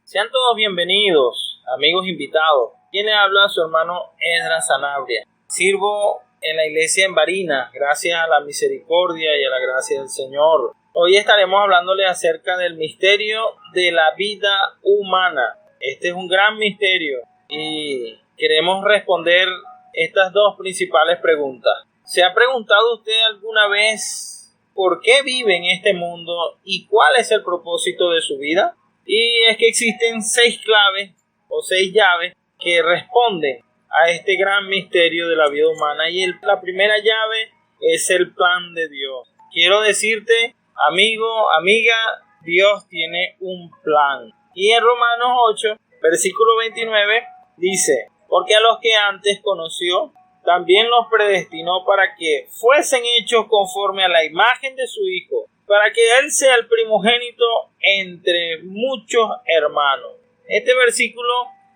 Sean todos bienvenidos, amigos invitados. Quien le habla, su hermano Esdras Sanabria. Sirvo en la iglesia en Barinas, gracias a la misericordia y a la gracia del Señor. Hoy estaremos hablándole acerca del misterio de la vida humana. Este es un gran misterio y queremos responder estas dos principales preguntas. ¿Se ha preguntado usted alguna vez por qué vive en este mundo y cuál es el propósito de su vida? Y es que existen 6 claves o 6 llaves que responden a este gran misterio de la vida humana. Y la primera llave es el plan de Dios. Quiero decirte, amigo, amiga, Dios tiene un plan. Y en Romanos 8, versículo 29, dice: porque a los que antes conoció, también los predestinó para que fuesen hechos conforme a la imagen de su Hijo, para que Él sea el primogénito entre muchos hermanos. Este versículo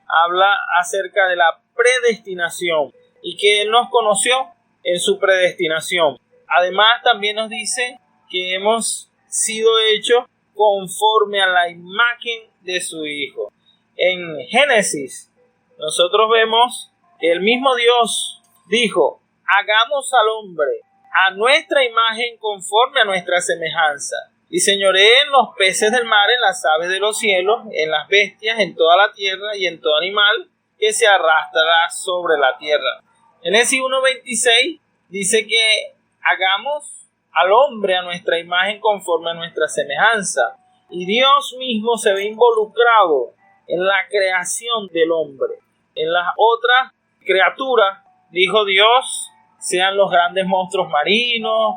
habla acerca de la predestinación y que Él nos conoció en su predestinación. Además, también nos dice que hemos sido hechos conforme a la imagen de su Hijo. En Génesis, nosotros vemos que el mismo Dios dijo: hagamos al hombre a nuestra imagen conforme a nuestra semejanza, y señoree en los peces del mar, en las aves de los cielos, en las bestias, en toda la tierra y en todo animal que se arrastra sobre la tierra. Génesis 1:26 dice que hagamos al hombre a nuestra imagen conforme a nuestra semejanza, y Dios mismo se ve involucrado en la creación del hombre. En las otras criaturas dijo Dios: sean los grandes monstruos marinos.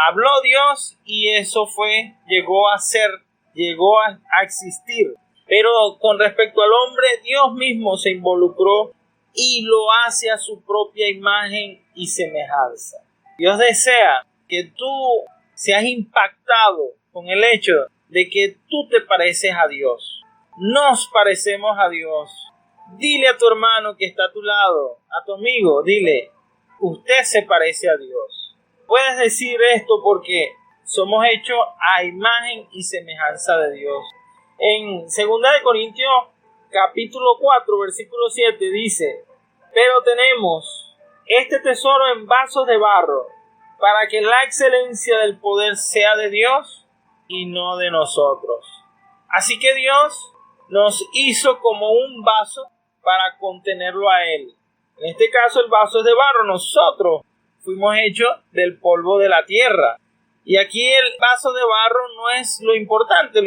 Habló Dios y eso llegó a existir. Pero con respecto al hombre, Dios mismo se involucró y lo hace a su propia imagen y semejanza. Dios desea que tú seas impactado con el hecho de que tú te pareces a Dios. Nos parecemos a Dios. Dile a tu hermano que está a tu lado, a tu amigo, dile: usted se parece a Dios. Puedes decir esto porque somos hechos a imagen y semejanza de Dios. En 2 Corintios capítulo 4, versículo 7 dice: pero tenemos este tesoro en vasos de barro, para que la excelencia del poder sea de Dios y no de nosotros. Así que Dios nos hizo como un vaso para contenerlo a Él. En este caso el vaso es de barro. Nosotros fuimos hechos del polvo de la tierra. Y aquí el vaso de barro no es lo importante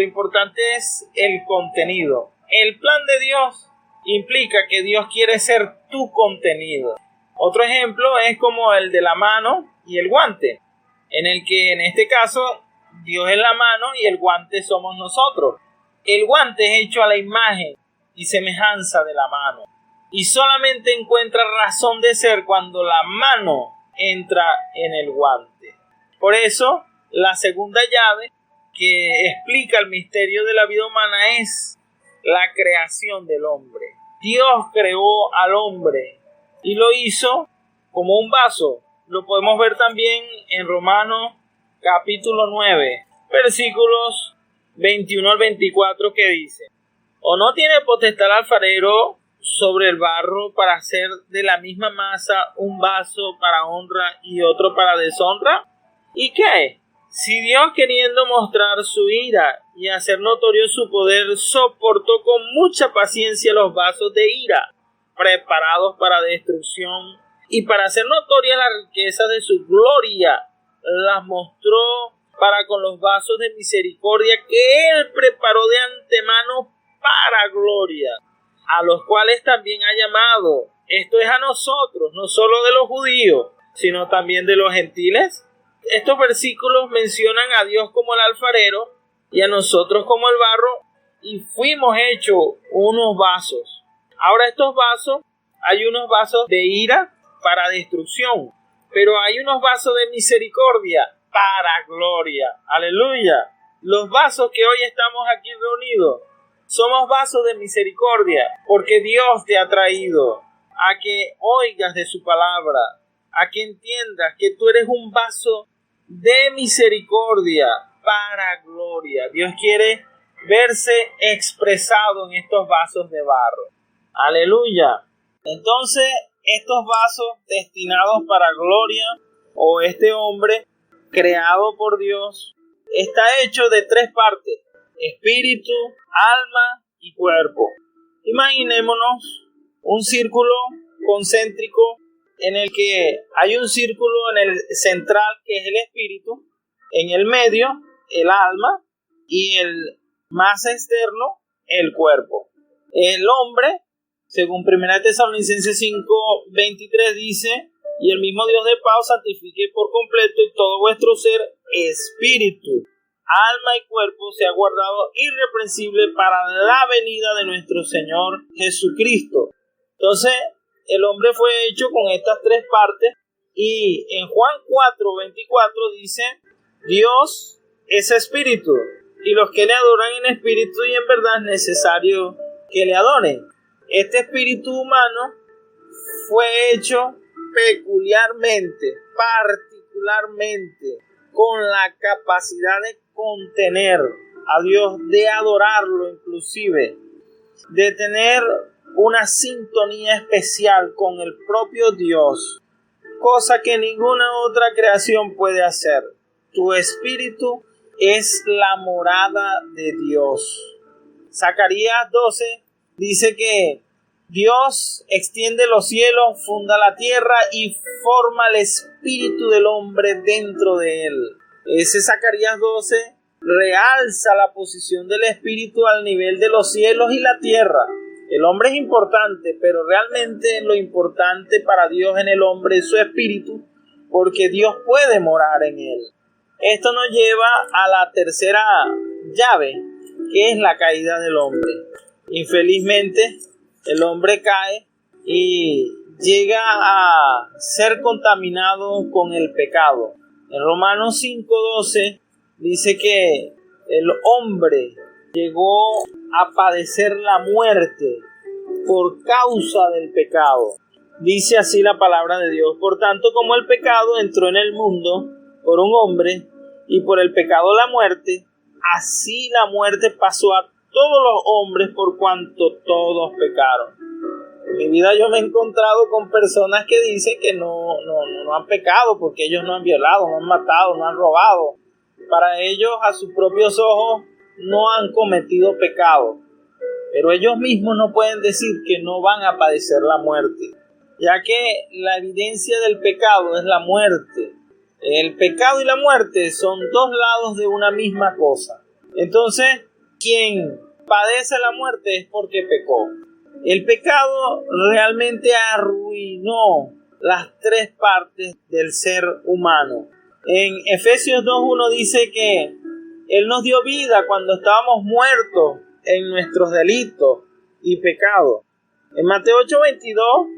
es el contenido. El plan de Dios implica que Dios quiere ser tu contenido. Otro ejemplo es como el de la mano y el guante, en el que en este caso Dios es la mano y el guante somos nosotros. El guante es hecho a la imagen y semejanza de la mano, y solamente encuentra razón de ser cuando la mano entra en el guante. Por eso, la segunda llave que explica el misterio de la vida humana es la creación del hombre. Dios creó al hombre y lo hizo como un vaso. Lo podemos ver también en Romanos capítulo 9, versículos 21 al 24, que dice: ¿o no tiene potestad el alfarero sobre el barro para hacer de la misma masa un vaso para honra y otro para deshonra? ¿Y qué? Si Dios, queriendo mostrar su ira y hacer notorio su poder, soportó con mucha paciencia los vasos de ira preparados para destrucción, y para hacer notoria la riqueza de su gloria, las mostró para con los vasos de misericordia que Él preparó de antemano para gloria, a los cuales también ha llamado, esto es a nosotros, no solo de los judíos, sino también de los gentiles. Estos versículos mencionan a Dios como el alfarero y a nosotros como el barro, y fuimos hechos unos vasos. Ahora estos vasos, hay unos vasos de ira para destrucción, pero hay unos vasos de misericordia para gloria. Aleluya. Los vasos que hoy estamos aquí reunidos somos vasos de misericordia, porque Dios te ha traído a que oigas de su palabra, a que entiendas que tú eres un vaso de misericordia para gloria. Dios quiere verse expresado en estos vasos de barro. Aleluya. Entonces, estos vasos destinados para gloria, o este hombre creado por Dios, está hecho de 3 partes: espíritu, alma y cuerpo. Imaginémonos un círculo concéntrico en el que hay un círculo en el central, que es el espíritu, en el medio el alma y el más externo el cuerpo. El hombre, según 1 Tesalonicenses 5:23 dice: y el mismo Dios de paz santifique por completo y todo vuestro ser, espíritu, alma y cuerpo sea guardado irreprensible para la venida de nuestro Señor Jesucristo. Entonces, el hombre fue hecho con estas 3 partes, y en Juan 4:24 dice: Dios es espíritu, y los que le adoran en espíritu y en verdad es necesario que le adoren. Este espíritu humano fue hecho peculiarmente, particularmente, con la capacidad de contener a Dios, de adorarlo inclusive, de tener una sintonía especial con el propio Dios, cosa que ninguna otra creación puede hacer. Tu espíritu es la morada de Dios. Zacarías 12 dice que Dios extiende los cielos, funda la tierra y forma el espíritu del hombre dentro de él. Ese Zacarías 12 realza la posición del espíritu al nivel de los cielos y la tierra. El hombre es importante, pero realmente lo importante para Dios en el hombre es su espíritu, porque Dios puede morar en él. Esto nos lleva a la tercera llave, que es la caída del hombre. Infelizmente, el hombre cae y llega a ser contaminado con el pecado. En Romanos 5:12 dice que el hombre llegó a padecer la muerte por causa del pecado. Dice así la palabra de Dios: por tanto, como el pecado entró en el mundo por un hombre, y por el pecado la muerte, así la muerte pasó a todos los hombres por cuanto todos pecaron. En mi vida yo me he encontrado con personas que dicen que no han pecado porque ellos no han violado, no han matado, no han robado. Para ellos, a sus propios ojos, no han cometido pecado. Pero ellos mismos no pueden decir que no van a padecer la muerte, ya que la evidencia del pecado es la muerte. El pecado y la muerte son 2 lados de una misma cosa. Entonces, quien padece la muerte es porque pecó. El pecado realmente arruinó las 3 partes del ser humano. En Efesios 2:1 dice que Él nos dio vida cuando estábamos muertos en nuestros delitos y pecados. En Mateo 8:22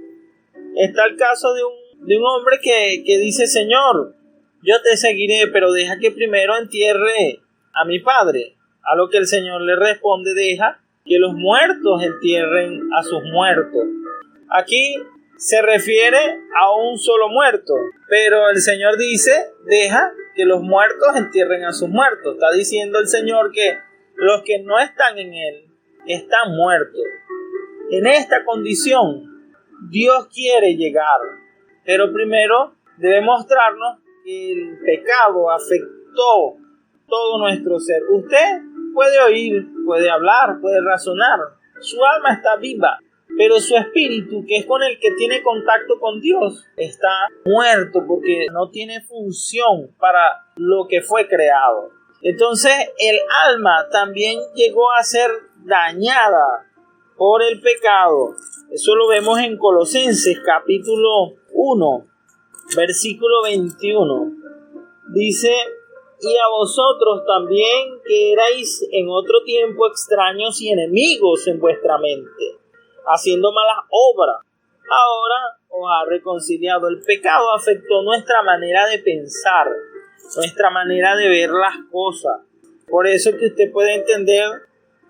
está el caso de un hombre que dice: Señor, yo te seguiré, pero deja que primero entierre a mi padre. A lo que el Señor le responde: deja que los muertos entierren a sus muertos. Aquí se refiere a un solo muerto, pero el Señor dice: deja que los muertos entierren a sus muertos. Está diciendo el Señor que los que no están en Él están muertos. En esta condición Dios quiere llegar, pero primero debe mostrarnos que el pecado afectó todo nuestro ser. Usted puede oír, puede hablar, puede razonar, su alma está viva, pero su espíritu, que es con el que tiene contacto con Dios, está muerto porque no tiene función para lo que fue creado. Entonces el alma también llegó a ser dañada por el pecado. Eso lo vemos en Colosenses capítulo 1, versículo 21. Dice: y a vosotros también, que erais en otro tiempo extraños y enemigos en vuestra mente, haciendo malas obras, ahora os ha reconciliado. El pecado afectó nuestra manera de pensar, nuestra manera de ver las cosas. Por eso que usted puede entender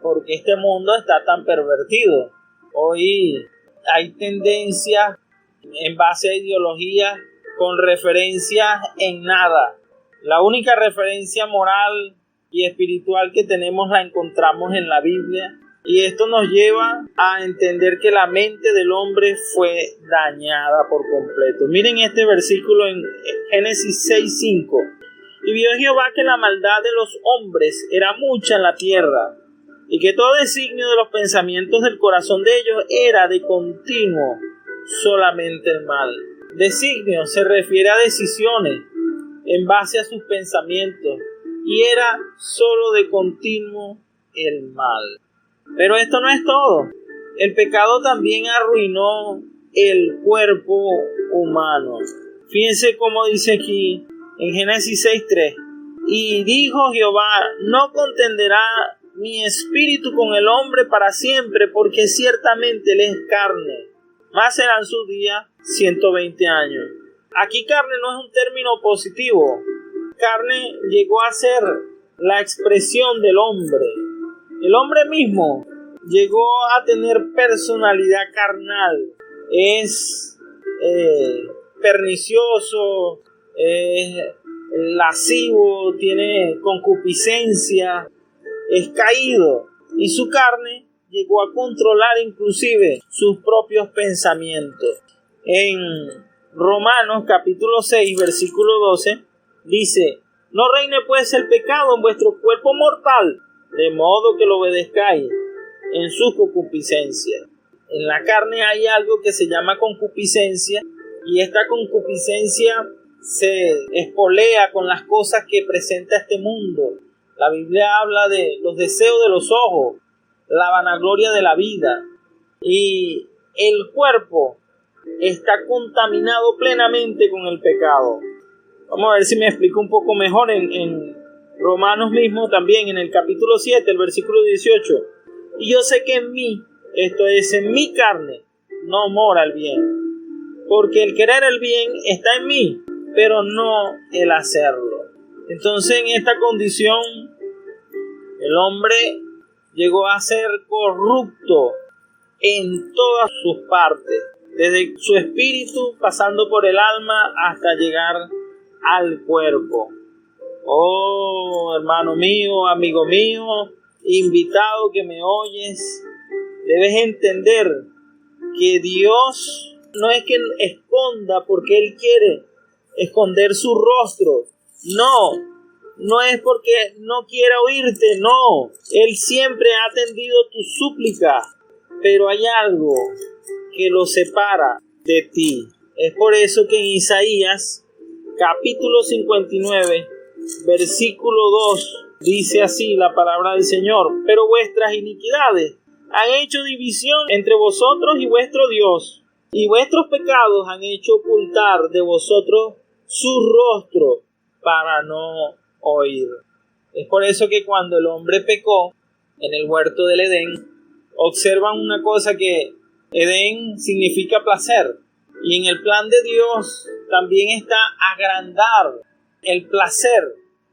por qué este mundo está tan pervertido. Hoy hay tendencias en base a ideologías con referencias en nada. La única referencia moral y espiritual que tenemos la encontramos en la Biblia. Y esto nos lleva a entender que la mente del hombre fue dañada por completo. Miren este versículo en Génesis 6:5. Y vio Jehová que la maldad de los hombres era mucha en la tierra, y que todo designio de los pensamientos del corazón de ellos era de continuo solamente el mal. Designio se refiere a decisiones en base a sus pensamientos, y era solo de continuo el mal. Pero esto no es todo. El pecado también arruinó el cuerpo humano. Fíjense cómo dice aquí en Génesis 6:3. Y dijo Jehová: no contenderá mi espíritu con el hombre para siempre, porque ciertamente él es carne, más serán sus días 120 años. Aquí carne no es un término positivo. Carne llegó a ser la expresión del hombre. El hombre mismo llegó a tener personalidad carnal. Es pernicioso, es lascivo, tiene concupiscencia, es caído. Y su carne llegó a controlar inclusive sus propios pensamientos. En Romanos capítulo 6, versículo 12, dice: no reine pues el pecado en vuestro cuerpo mortal, de modo que lo obedezcáis en su concupiscencia. En la carne hay algo que se llama concupiscencia, y esta concupiscencia se espolea con las cosas que presenta este mundo. La Biblia habla de los deseos de los ojos, la vanagloria de la vida, y el cuerpo está contaminado plenamente con el pecado. Vamos a ver si me explico un poco mejor en Romanos mismo, también en el capítulo 7, el versículo 18. Y yo sé que en mí, esto es, en mi carne, no mora el bien, porque el querer el bien está en mí, pero no el hacerlo. Entonces, en esta condición, el hombre llegó a ser corrupto en todas sus partes, desde su espíritu, pasando por el alma, hasta llegar al cuerpo. Oh, hermano mío, amigo mío, invitado que me oyes, debes entender que Dios no es que esconda porque Él quiere esconder su rostro. No es porque no quiera oírte, no. Él siempre ha atendido tu súplica, pero hay algo que lo separa de ti. Es por eso que en Isaías capítulo 59, versículo 2, dice así la palabra del Señor: pero vuestras iniquidades han hecho división entre vosotros y vuestro Dios, y vuestros pecados han hecho ocultar de vosotros su rostro para no oír. Es por eso que cuando el hombre pecó en el huerto del Edén, observan una cosa, que Edén significa placer, y en el plan de Dios también está agrandar el placer,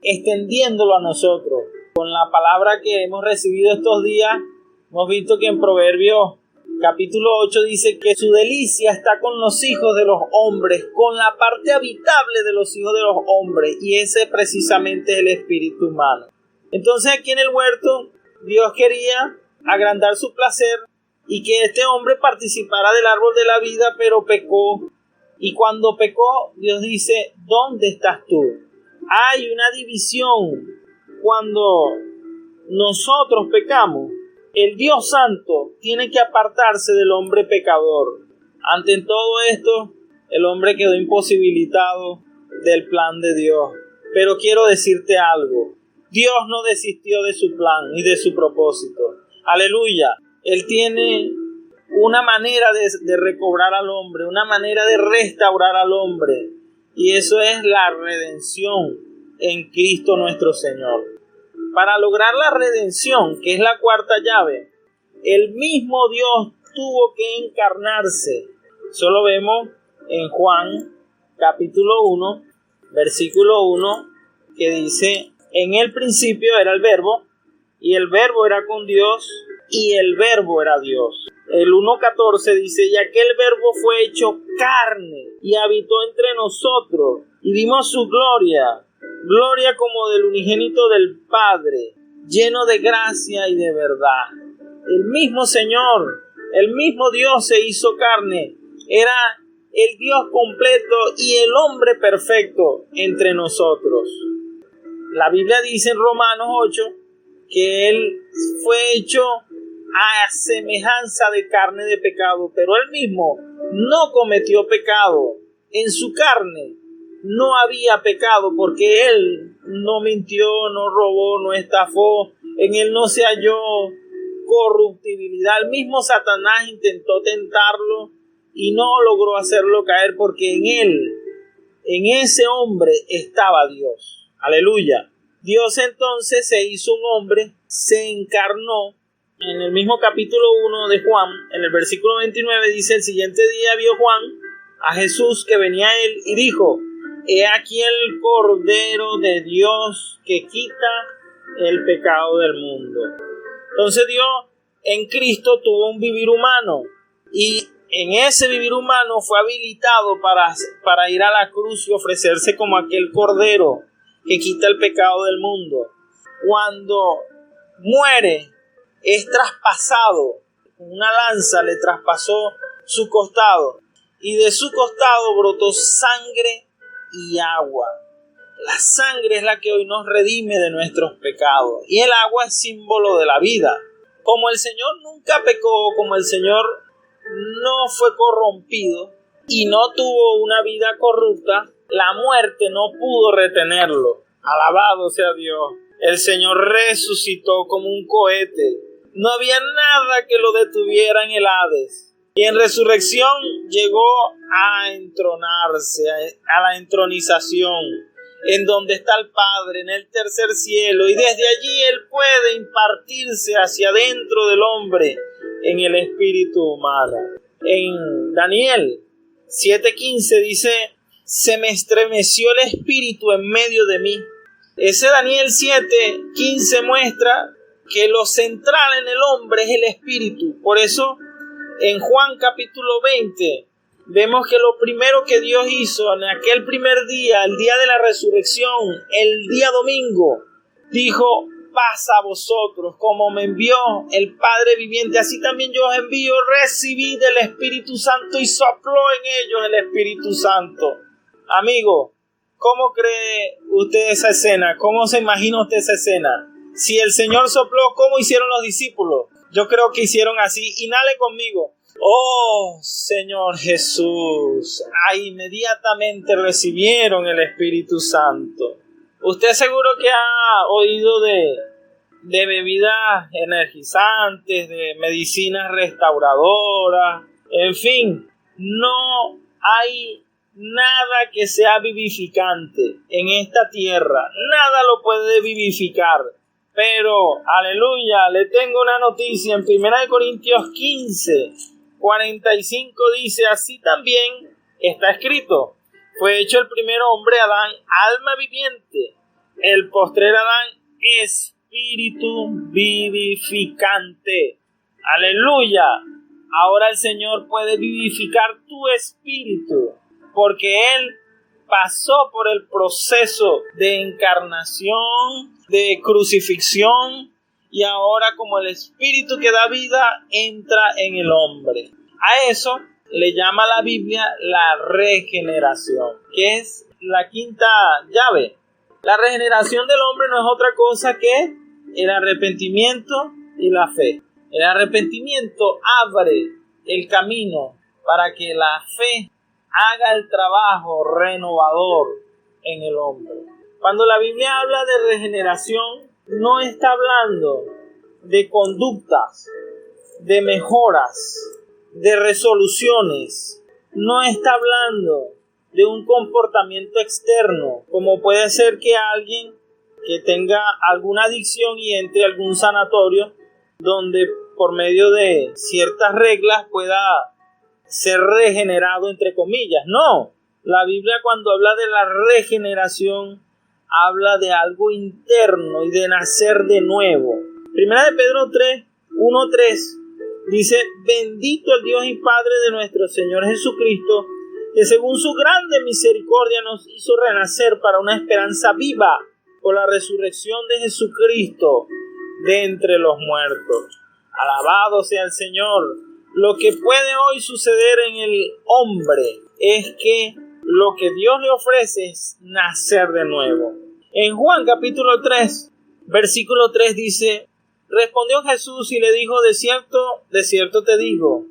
extendiéndolo a nosotros. Con la palabra que hemos recibido estos días, hemos visto que en Proverbios capítulo 8 dice que su delicia está con los hijos de los hombres, con la parte habitable de los hijos de los hombres, y ese precisamente es el espíritu humano. Entonces aquí en el huerto Dios quería agrandar su placer y que este hombre participara del árbol de la vida, pero pecó. Y cuando pecó, Dios dice: ¿dónde estás tú? Hay una división. Cuando nosotros pecamos, el Dios Santo tiene que apartarse del hombre pecador. Ante todo esto, el hombre quedó imposibilitado del plan de Dios. Pero quiero decirte algo: Dios no desistió de su plan y de su propósito. Aleluya. Él tiene una manera de recobrar al hombre, una manera de restaurar al hombre, y eso es la redención en Cristo nuestro Señor. Para lograr la redención, que es la cuarta llave, el mismo Dios tuvo que encarnarse. Eso lo vemos en Juan capítulo 1, versículo 1, que dice: en el principio era el Verbo, y el Verbo era con Dios, y el Verbo era Dios. El 1.14 dice: y aquel Verbo fue hecho carne, y habitó entre nosotros, y vimos su gloria, gloria como del unigénito del Padre, lleno de gracia y de verdad. El mismo Señor, el mismo Dios se hizo carne, era el Dios completo y el hombre perfecto entre nosotros. La Biblia dice en Romanos 8 que Él fue hecho a semejanza de carne de pecado, pero Él mismo no cometió pecado. En su carne no había pecado porque Él no mintió, no robó, no estafó. En Él no se halló corruptibilidad. El mismo Satanás intentó tentarlo y no logró hacerlo caer porque en Él, en ese hombre, estaba Dios. Aleluya. Dios entonces se hizo un hombre, se encarnó. En el mismo capítulo 1 de Juan, en el versículo 29 dice: el siguiente día vio Juan a Jesús que venía a él y dijo: he aquí el Cordero de Dios que quita el pecado del mundo. Entonces Dios en Cristo tuvo un vivir humano y en ese vivir humano fue habilitado para ir a la cruz y ofrecerse como aquel Cordero que quita el pecado del mundo. Cuando muere, es traspasado, una lanza le traspasó su costado y de su costado brotó sangre y agua. La sangre es la que hoy nos redime de nuestros pecados y el agua es símbolo de la vida. Como el Señor nunca pecó, como el Señor no fue corrompido y no tuvo una vida corrupta, la muerte no pudo retenerlo. Alabado sea Dios. El Señor resucitó como un cohete. No había nada que lo detuviera en el Hades. Y en resurrección llegó a entronarse, a la entronización, en donde está el Padre, en el tercer cielo. Y desde allí Él puede impartirse hacia adentro del hombre en el espíritu humano. En Daniel 7:15 dice: se me estremeció el espíritu en medio de mí. Ese Daniel 7:15 muestra que lo central en el hombre es el espíritu. Por eso en Juan capítulo 20 vemos que lo primero que Dios hizo en aquel primer día, el día de la resurrección, el día domingo, dijo: paz a vosotros, como me envió el Padre viviente, así también yo os envío. Recibid el Espíritu Santo, y sopló en ellos el Espíritu Santo. Amigo, ¿cómo cree usted esa escena? ¿Cómo se imagina usted esa escena? Si el Señor sopló, ¿cómo hicieron los discípulos? Yo creo que hicieron así. Inhale conmigo. Oh, Señor Jesús. Inmediatamente recibieron el Espíritu Santo. Usted seguro que ha oído de bebidas energizantes, de medicinas restauradoras. En fin, no hay nada que sea vivificante en esta tierra. Nada lo puede vivificar. Pero, aleluya, le tengo una noticia. En 1 Corintios 15:45 dice: así también está escrito: fue hecho el primer hombre, Adán, alma viviente; el postrer Adán, espíritu vivificante. Aleluya. Ahora el Señor puede vivificar tu espíritu, porque Él pasó por el proceso de encarnación, de crucifixión, y ahora, como el espíritu que da vida, entra en el hombre. A eso le llama la Biblia la regeneración, que es la quinta llave. La regeneración del hombre no es otra cosa que el arrepentimiento y la fe. El arrepentimiento abre el camino para que la fe haga el trabajo renovador en el hombre. Cuando la Biblia habla de regeneración, no está hablando de conductas, de mejoras, de resoluciones. No está hablando de un comportamiento externo, como puede ser que alguien que tenga alguna adicción y entre a algún sanatorio donde por medio de ciertas reglas pueda ser regenerado, entre comillas. No, la Biblia, cuando habla de la regeneración, habla de algo interno y de nacer de nuevo. Primera de Pedro 3:1-3 dice: bendito el Dios y Padre de nuestro Señor Jesucristo, que según su grande misericordia nos hizo renacer para una esperanza viva por la resurrección de Jesucristo de entre los muertos. Alabado sea el Señor. Lo que puede hoy suceder en el hombre es que lo que Dios le ofrece es nacer de nuevo. En Juan capítulo 3, versículo 3 dice: respondió Jesús y le dijo: de cierto te digo,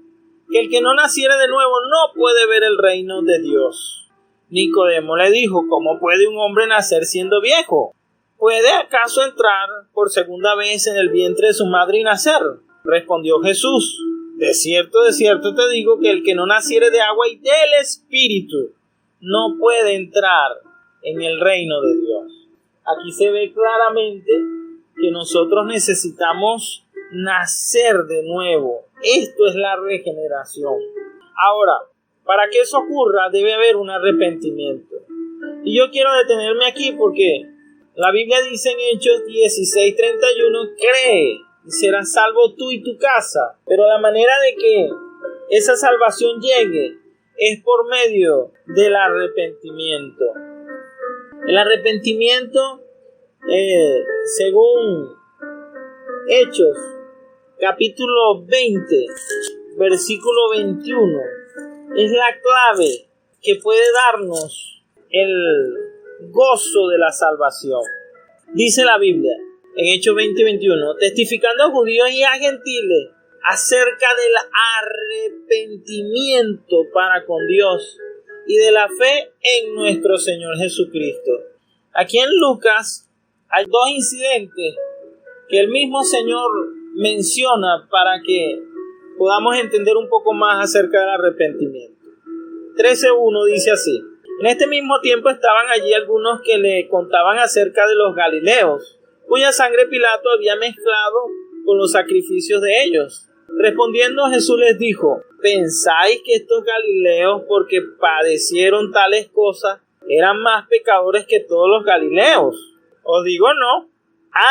que el que no naciere de nuevo no puede ver el reino de Dios. Nicodemo le dijo: ¿cómo puede un hombre nacer siendo viejo? ¿Puede acaso entrar por segunda vez en el vientre de su madre y nacer? Respondió Jesús: de cierto te digo, que el que no naciere de agua y del Espíritu no puede entrar en el reino de Dios. Aquí se ve claramente que nosotros necesitamos nacer de nuevo. Esto es la regeneración. Ahora, para que eso ocurra debe haber un arrepentimiento. Y yo quiero detenerme aquí porque la Biblia dice en Hechos 16:31, cree y serás salvo tú y tu casa. Pero la manera de que esa salvación llegue es por medio del arrepentimiento. El arrepentimiento, según Hechos capítulo 20, versículo 21, es la clave que puede darnos el gozo de la salvación. Dice la Biblia en Hechos 20:21, testificando a judíos y a gentiles acerca del arrepentimiento para con Dios y de la fe en nuestro Señor Jesucristo. Aquí en Lucas hay dos incidentes que el mismo Señor menciona para que podamos entender un poco más acerca del arrepentimiento. 13:1 dice así: en este mismo tiempo estaban allí algunos que le contaban acerca de los galileos, cuya sangre Pilato había mezclado con los sacrificios de ellos. Respondiendo Jesús les dijo: ¿pensáis que estos galileos, porque padecieron tales cosas, eran más pecadores que todos los galileos? Os digo no.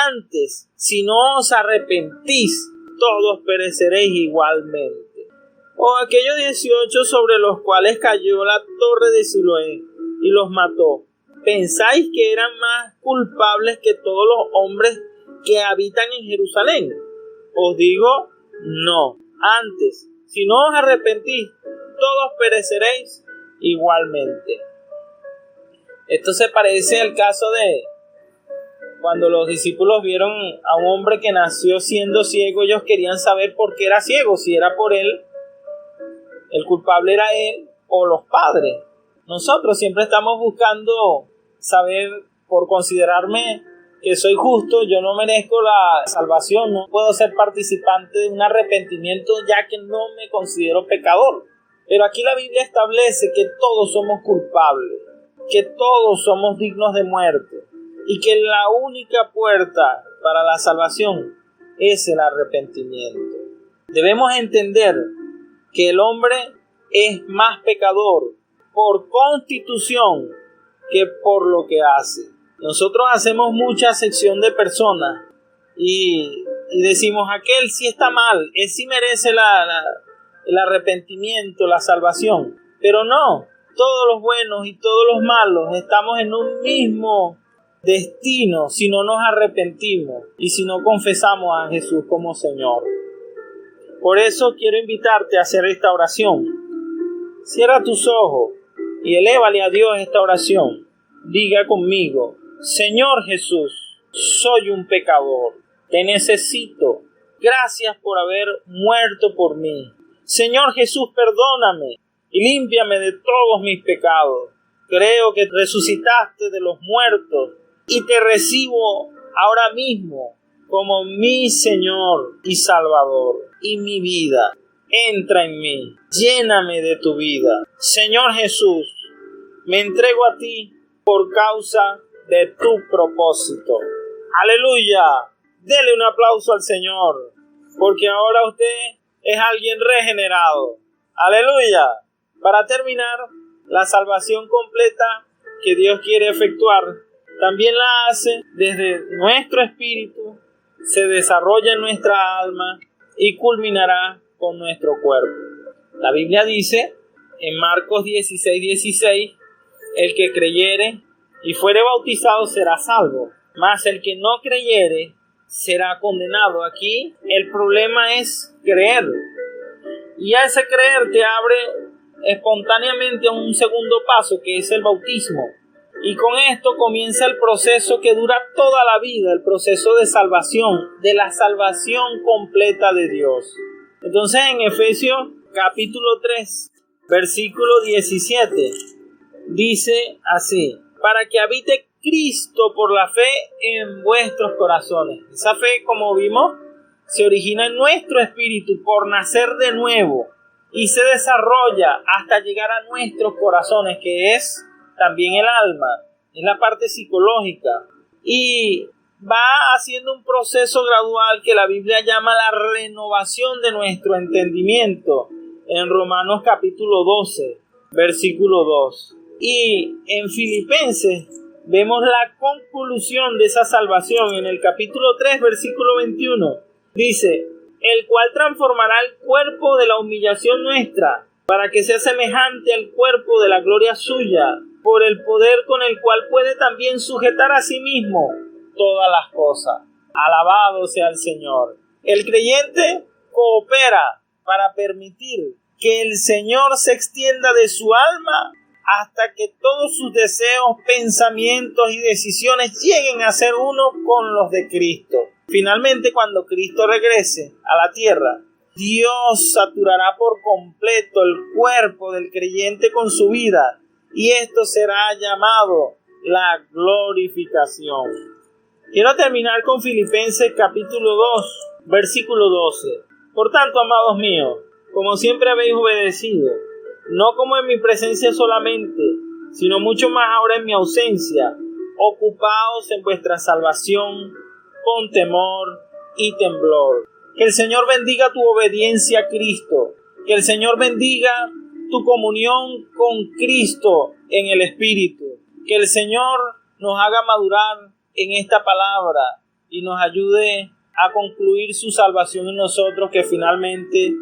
Antes, si no os arrepentís, todos pereceréis igualmente. O aquellos 18 sobre los cuales cayó la torre de Siloé y los mató, ¿pensáis que eran más culpables que todos los hombres que habitan en Jerusalén? Os digo no. Antes, si no os arrepentís, todos pereceréis igualmente. Esto se parece al caso de cuando los discípulos vieron a un hombre que nació siendo ciego. Ellos querían saber por qué era ciego, si era por él, el culpable era él o los padres. Nosotros siempre estamos buscando saber, por considerarme que soy justo, yo no merezco la salvación, no puedo ser participante de un arrepentimiento ya que no me considero pecador. Pero aquí la Biblia establece que todos somos culpables, que todos somos dignos de muerte y que la única puerta para la salvación es el arrepentimiento. Debemos entender que el hombre es más pecador por constitución que por lo que hace. Nosotros hacemos mucha acepción de personas y decimos: aquel sí está mal, él sí merece el arrepentimiento, la salvación. Pero no, todos los buenos y todos los malos estamos en un mismo destino si no nos arrepentimos y si no confesamos a Jesús como Señor. Por eso quiero invitarte a hacer esta oración. Cierra tus ojos y elévale a Dios esta oración. Diga conmigo: Señor Jesús, soy un pecador, te necesito. Gracias por haber muerto por mí. Señor Jesús, perdóname y límpiame de todos mis pecados. Creo que resucitaste de los muertos y te recibo ahora mismo como mi Señor y Salvador y mi vida. Entra en mí, lléname de tu vida. Señor Jesús, me entrego a ti por causa de tu propósito. Aleluya. Dele un aplauso al Señor, porque ahora usted es alguien regenerado. Aleluya. Para terminar, la salvación completa que Dios quiere efectuar también la hace desde nuestro espíritu, se desarrolla en nuestra alma y culminará con nuestro cuerpo. La Biblia dice en Marcos 16:16, el que creyere y fuere bautizado será salvo, mas el que no creyere será condenado. Aquí el problema es creer, y a ese creer te abre espontáneamente a un segundo paso, que es el bautismo. Y con esto comienza el proceso que dura toda la vida, el proceso de salvación, de la salvación completa de Dios. Entonces en Efesios capítulo 3, versículo 17, dice así: para que habite Cristo por la fe en vuestros corazones. Esa fe, como vimos, se origina en nuestro espíritu por nacer de nuevo y se desarrolla hasta llegar a nuestros corazones, que es también el alma, es la parte psicológica, y va haciendo un proceso gradual que la Biblia llama la renovación de nuestro entendimiento, en Romanos capítulo 12, versículo 2. Y en Filipenses vemos la conclusión de esa salvación en el capítulo 3, versículo 21. Dice: el cual transformará el cuerpo de la humillación nuestra, para que sea semejante al cuerpo de la gloria suya, por el poder con el cual puede también sujetar a sí mismo todas las cosas. Alabado sea el Señor. El creyente coopera para permitir que el Señor se extienda de su alma hasta que todos sus deseos, pensamientos y decisiones lleguen a ser uno con los de Cristo. Finalmente, cuando Cristo regrese a la tierra, Dios saturará por completo el cuerpo del creyente con su vida, y esto será llamado la glorificación. Quiero terminar con Filipenses capítulo 2, versículo 12. Por tanto, amados míos, como siempre habéis obedecido, no como en mi presencia solamente, sino mucho más ahora en mi ausencia, ocupaos en vuestra salvación con temor y temblor. Que el Señor bendiga tu obediencia a Cristo, que el Señor bendiga tu comunión con Cristo en el Espíritu, que el Señor nos haga madurar en esta palabra y nos ayude a concluir su salvación en nosotros, que finalmente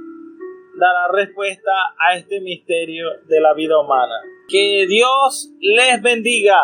dará respuesta a este misterio de la vida humana. Que Dios les bendiga.